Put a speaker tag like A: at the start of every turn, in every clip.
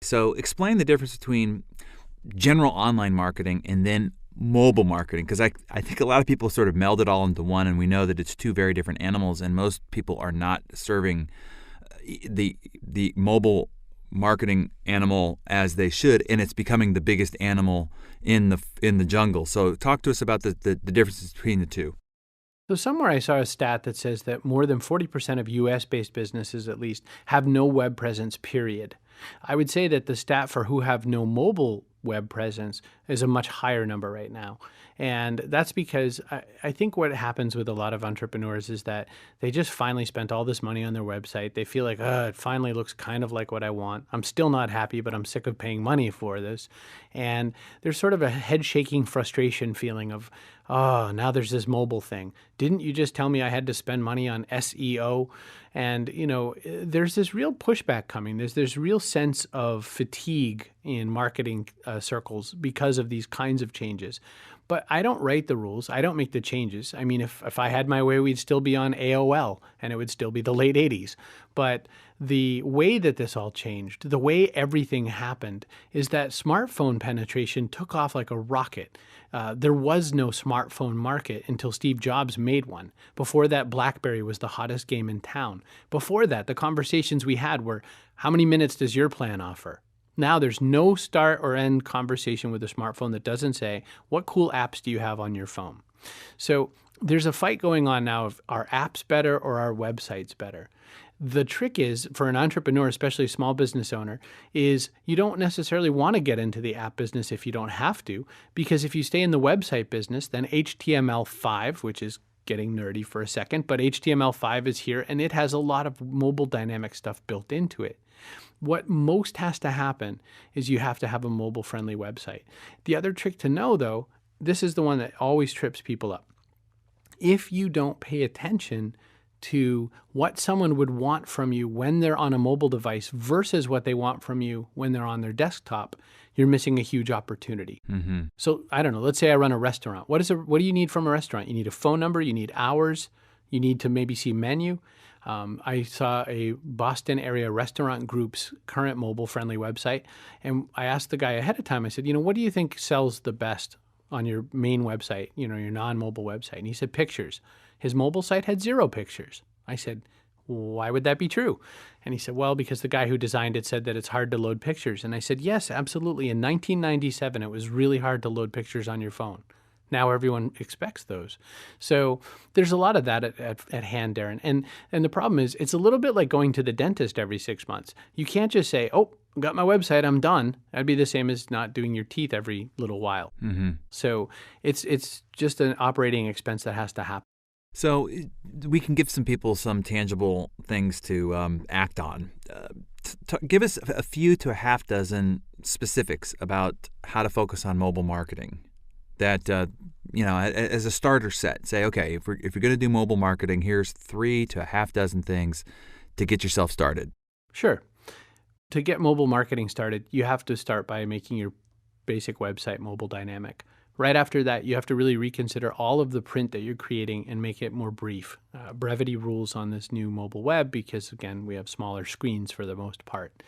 A: So explain the difference between general online marketing and then mobile marketing, because I think a lot of people sort of meld it all into one, and we know that it's two very different animals, and most people are not serving the mobile marketing animal as they should, and it's becoming the biggest animal in the jungle. So talk to us about the differences between the two.
B: So somewhere I saw a stat that says that more than 40% of US-based businesses, at least, have no web presence, period. I would say that the stat for who have no mobile web presence is a much higher number right now. And that's because I think what happens with a lot of entrepreneurs is that they just finally spent all this money on their website. They feel like, it finally looks kind of like what I want. I'm still not happy, but I'm sick of paying money for this. And there's sort of a head-shaking frustration feeling of, now there's this mobile thing. Didn't you just tell me I had to spend money on SEO? And, there's this real pushback coming. There's this real sense of fatigue in marketing circles because of these kinds of changes. But I don't write the rules. I don't make the changes. I mean, if I had my way, we'd still be on AOL and it would still be the late 80s. But the way that this all changed, the way everything happened, is that smartphone penetration took off like a rocket. There was no smartphone market until Steve Jobs made one. Before that, BlackBerry was the hottest game in town. Before that, the conversations we had were, how many minutes does your plan offer? Now there's no start or end conversation with a smartphone that doesn't say, what cool apps do you have on your phone? So there's a fight going on now of, are apps better or are websites better? The trick is, for an entrepreneur, especially a small business owner, is you don't necessarily want to get into the app business if you don't have to, because if you stay in the website business, then HTML5, which is getting nerdy for a second, but HTML5 is here and it has a lot of mobile dynamic stuff built into it. What most has to happen is you have to have a mobile-friendly website. The other trick to know, though, this is the one that always trips people up. If you don't pay attention to what someone would want from you when they're on a mobile device versus what they want from you when they're on their desktop, you're missing a huge opportunity. Mm-hmm. So I don't know, let's say I run a restaurant. What do you need from a restaurant? You need a phone number, you need hours, you need to maybe see menu. I saw a Boston area restaurant group's current mobile-friendly website, and I asked the guy ahead of time, I said, what do you think sells the best on your main website, your non-mobile website? And he said, pictures. His mobile site had 0 pictures. I said, why would that be true? And he said, well, because the guy who designed it said that it's hard to load pictures. And I said, yes, absolutely. In 1997, it was really hard to load pictures on your phone. Now everyone expects those. So there's a lot of that at hand, Darren. And the problem is it's a little bit like going to the dentist every 6 months. You can't just say, got my website, I'm done. That'd be the same as not doing your teeth every little while. Mm-hmm. So it's just an operating expense that has to happen.
A: So we can give some people some tangible things to act on. Give us a few to a half dozen specifics about how to focus on mobile marketing. That, as a starter set, say, okay, if you're going to do mobile marketing, here's 3 to a half dozen things to get yourself started.
B: Sure. To get mobile marketing started, you have to start by making your basic website mobile dynamic. Right after that, you have to really reconsider all of the print that you're creating and make it more brief. Brevity rules on this new mobile web because, again, we have smaller screens for the most part.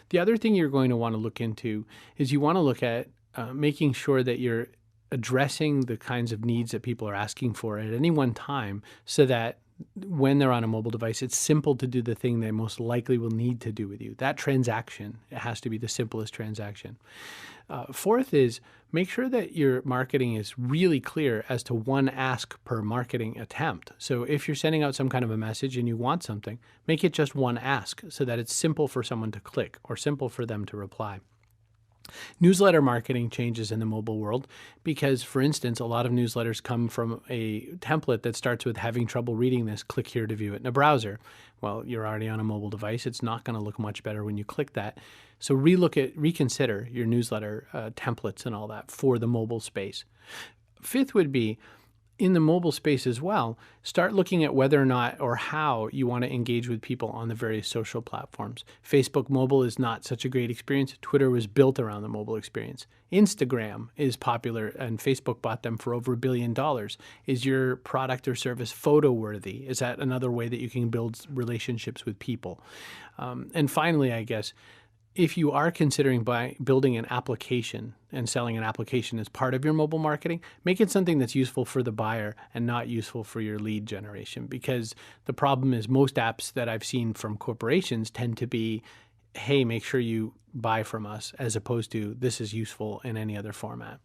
B: The other thing you're going to want to look into is you want to look at making sure that you're addressing the kinds of needs that people are asking for at any one time so that when they're on a mobile device, it's simple to do the thing they most likely will need to do with you. That transaction, it has to be the simplest transaction. Fourth is make sure that your marketing is really clear as to one ask per marketing attempt. So if you're sending out some kind of a message and you want something, make it just one ask so that it's simple for someone to click or simple for them to reply. Newsletter marketing changes in the mobile world because, for instance, a lot of newsletters come from a template that starts with having trouble reading this, click here to view it in a browser. Well, you're already on a mobile device. It's not going to look much better when you click that. So reconsider your newsletter templates and all that for the mobile space. Fifth would be, in the mobile space as well, start looking at whether or not or how you want to engage with people on the various social platforms. Facebook mobile is not such a great experience. Twitter was built around the mobile experience. Instagram is popular, and Facebook bought them for over $1 billion. Is your product or service photo worthy? Is that another way that you can build relationships with people? And finally, I guess, if you are considering building an application and selling an application as part of your mobile marketing, make it something that's useful for the buyer and not useful for your lead generation. Because the problem is most apps that I've seen from corporations tend to be, hey, make sure you buy from us, as opposed to this is useful in any other format.